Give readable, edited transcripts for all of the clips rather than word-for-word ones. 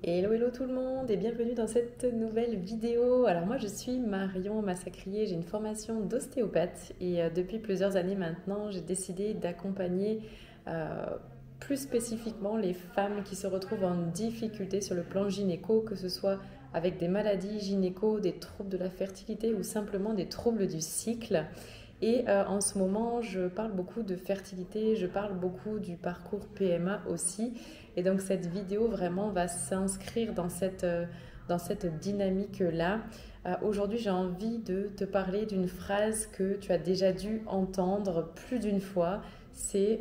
Hello, hello tout le monde et bienvenue dans cette nouvelle vidéo. Alors moi je suis Marion Massacrier, j'ai une formation d'ostéopathe et depuis plusieurs années maintenant j'ai décidé d'accompagner euh, plus spécifiquement les femmes qui se retrouvent en difficulté sur le plan gynéco, que ce soit avec des maladies gynéco, des troubles de la fertilité ou simplement des troubles du cycle. Et en ce moment, je parle beaucoup de fertilité, je parle beaucoup du parcours PMA aussi. Et donc cette vidéo vraiment va s'inscrire dans cette dynamique-là. Aujourd'hui, j'ai envie de te parler d'une phrase que tu as déjà dû entendre plus d'une fois. C'est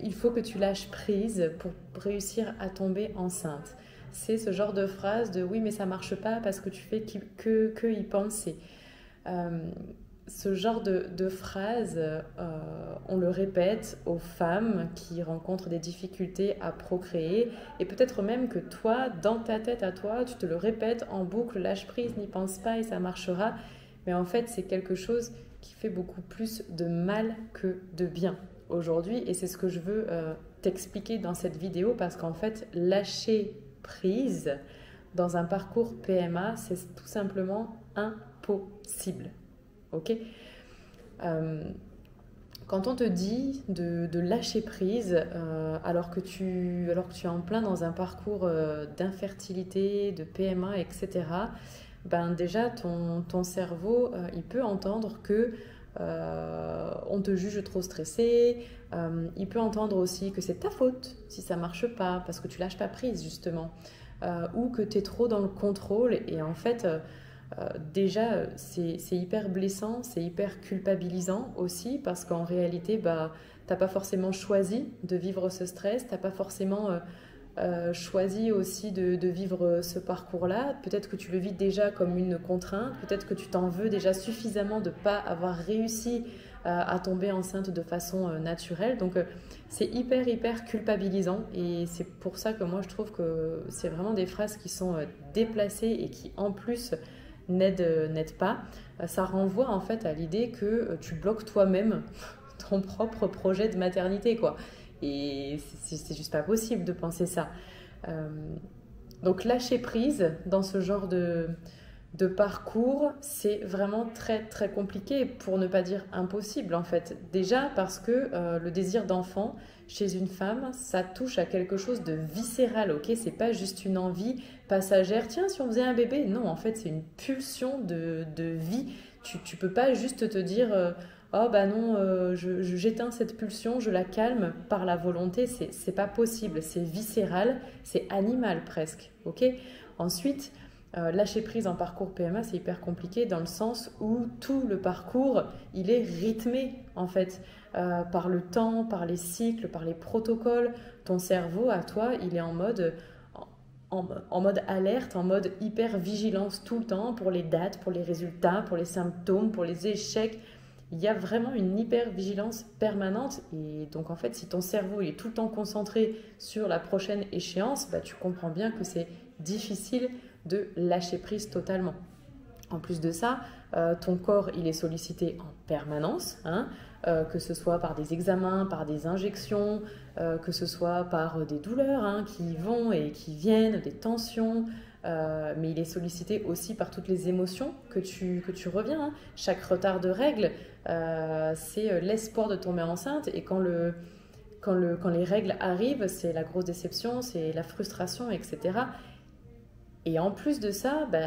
il faut que tu lâches prise pour réussir à tomber enceinte. C'est ce genre de phrase de oui, mais ça marche pas parce que tu fais que y penser. Euh, Ce genre de phrase, on le répète aux femmes qui rencontrent des difficultés à procréer et peut-être même que toi, dans ta tête à toi, tu te le répètes en boucle, lâche prise, n'y pense pas et ça marchera. Mais en fait, c'est quelque chose qui fait beaucoup plus de mal que de bien aujourd'hui et c'est ce que je veux t'expliquer dans cette vidéo parce qu'en fait, lâcher prise dans un parcours PMA, c'est tout simplement impossible. Ok. Euh, Quand on te dit de lâcher prise alors que tu es en plein dans un parcours d'infertilité, de PMA, etc., ben déjà ton cerveau il peut entendre que on te juge trop stressé, il peut entendre aussi que c'est ta faute si ça marche pas parce que tu lâches pas prise justement, ou que tu es trop dans le contrôle et en fait déjà, c'est hyper blessant, c'est hyper culpabilisant aussi parce qu'en réalité, bah, t'as pas forcément choisi de vivre ce stress, t'as pas forcément choisi aussi de vivre ce parcours-là. Peut-être que tu le vis déjà comme une contrainte, peut-être que tu t'en veux déjà suffisamment de ne pas avoir réussi à tomber enceinte de façon naturelle. Donc c'est hyper, hyper culpabilisant et c'est pour ça que moi je trouve que c'est vraiment des phrases qui sont déplacées et qui en plus n'aide pas. Ça renvoie en fait à l'idée que tu bloques toi-même ton propre projet de maternité, quoi. Et c'est juste pas possible de penser ça. Euh, donc lâcher prise dans ce genre de parcours, c'est vraiment très très compliqué, pour ne pas dire impossible en fait. Déjà parce que le désir d'enfant chez une femme, ça touche à quelque chose de viscéral, ok? C'est pas juste une envie passagère, tiens si on faisait un bébé, non en fait c'est une pulsion de vie. Tu peux pas juste te dire oh bah non, j'éteins cette pulsion, je la calme par la volonté, c'est pas possible, c'est viscéral, c'est animal presque, ok? Ensuite, lâcher prise en parcours PMA, c'est hyper compliqué dans le sens où tout le parcours, il est rythmé en fait par le temps, par les cycles, par les protocoles. Ton cerveau, à toi, il est en mode alerte, en mode hyper vigilance tout le temps pour les dates, pour les résultats, pour les symptômes, pour les échecs. Il y a vraiment une hyper vigilance permanente et donc en fait si ton cerveau il est tout le temps concentré sur la prochaine échéance, bah, tu comprends bien que c'est difficile de lâcher prise totalement. En plus de ça, ton corps il est sollicité en permanence, hein, que ce soit par des examens, par des injections, que ce soit par des douleurs hein, qui vont et qui viennent, des tensions, mais il est sollicité aussi par toutes les émotions que tu reviens. Hein. Chaque retard de règle, c'est l'espoir de tomber enceinte et quand les règles arrivent, c'est la grosse déception, c'est la frustration, etc. Et en plus de ça, bah,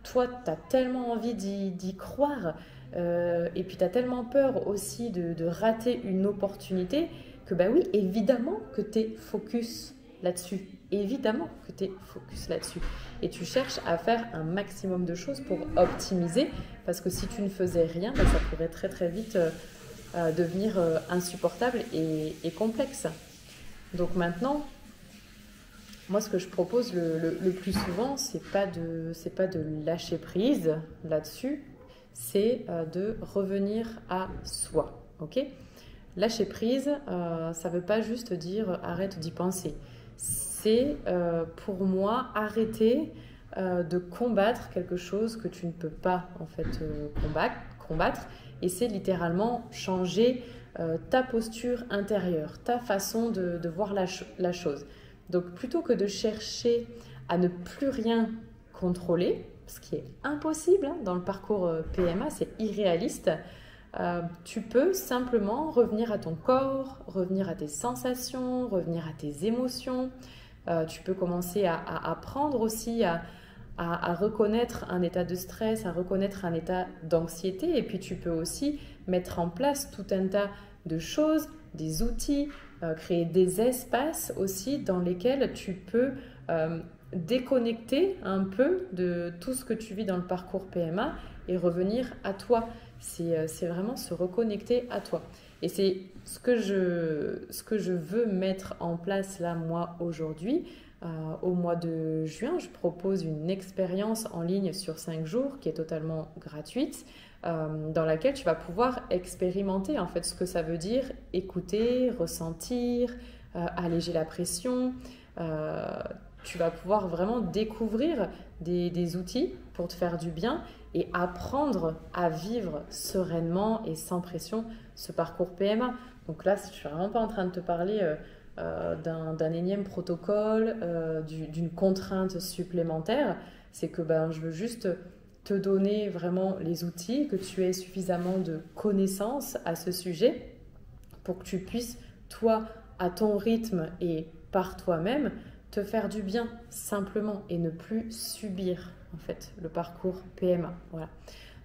toi, tu as tellement envie d'y croire et puis tu as tellement peur aussi de rater une opportunité que bah oui, évidemment que tu es focus là-dessus. Évidemment que tu es focus là-dessus. Et tu cherches à faire un maximum de choses pour optimiser parce que si tu ne faisais rien, bah, ça pourrait très très vite devenir insupportable et complexe. Donc maintenant, moi, ce que je propose le plus souvent, c'est pas de lâcher prise là-dessus, c'est de revenir à soi. Ok? Lâcher prise, ça ne veut pas juste dire arrête d'y penser. C'est pour moi arrêter de combattre quelque chose que tu ne peux pas en fait combattre, et c'est littéralement changer ta posture intérieure, ta façon de voir la chose. Donc plutôt que de chercher à ne plus rien contrôler, ce qui est impossible hein, dans le parcours PMA, c'est irréaliste, tu peux simplement revenir à ton corps, revenir à tes sensations, revenir à tes émotions. Tu peux commencer à apprendre aussi à reconnaître un état de stress, à reconnaître un état d'anxiété. Et puis tu peux aussi mettre en place tout un tas de choses, des outils, créer des espaces aussi dans lesquels tu peux déconnecter un peu de tout ce que tu vis dans le parcours PMA et revenir à toi. C'est vraiment se reconnecter à toi. Et c'est ce que je veux mettre en place là, moi, aujourd'hui. Au mois de juin, je propose une expérience en ligne sur 5 jours qui est totalement gratuite, dans laquelle tu vas pouvoir expérimenter en fait ce que ça veut dire écouter, ressentir, alléger la pression. Tu vas pouvoir vraiment découvrir des outils pour te faire du bien et apprendre à vivre sereinement et sans pression ce parcours PMA. Donc là, je ne suis vraiment pas en train de te parler d'un énième protocole, d'une contrainte supplémentaire. C'est que je veux juste te donner vraiment les outils, que tu aies suffisamment de connaissances à ce sujet pour que tu puisses, toi, à ton rythme et par toi-même, te faire du bien simplement et ne plus subir en fait le parcours PMA. Voilà.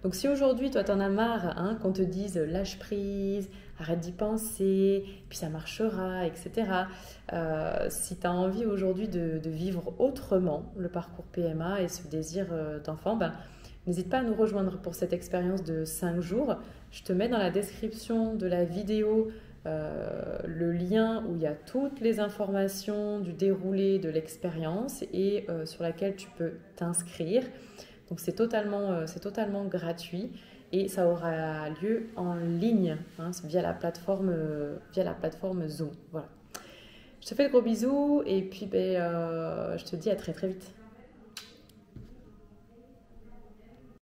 Donc si aujourd'hui toi t'en as marre hein, qu'on te dise lâche prise, arrête d'y penser, puis ça marchera, etc. Si tu as envie aujourd'hui de vivre autrement le parcours PMA et ce désir d'enfant, n'hésite pas à nous rejoindre pour cette expérience de 5 jours. Je te mets dans la description de la vidéo le lien où il y a toutes les informations du déroulé de l'expérience et sur laquelle tu peux t'inscrire. Donc c'est totalement gratuit et ça aura lieu en ligne hein, via la plateforme Zoom. Voilà. Je te fais de gros bisous et puis je te dis à très très vite.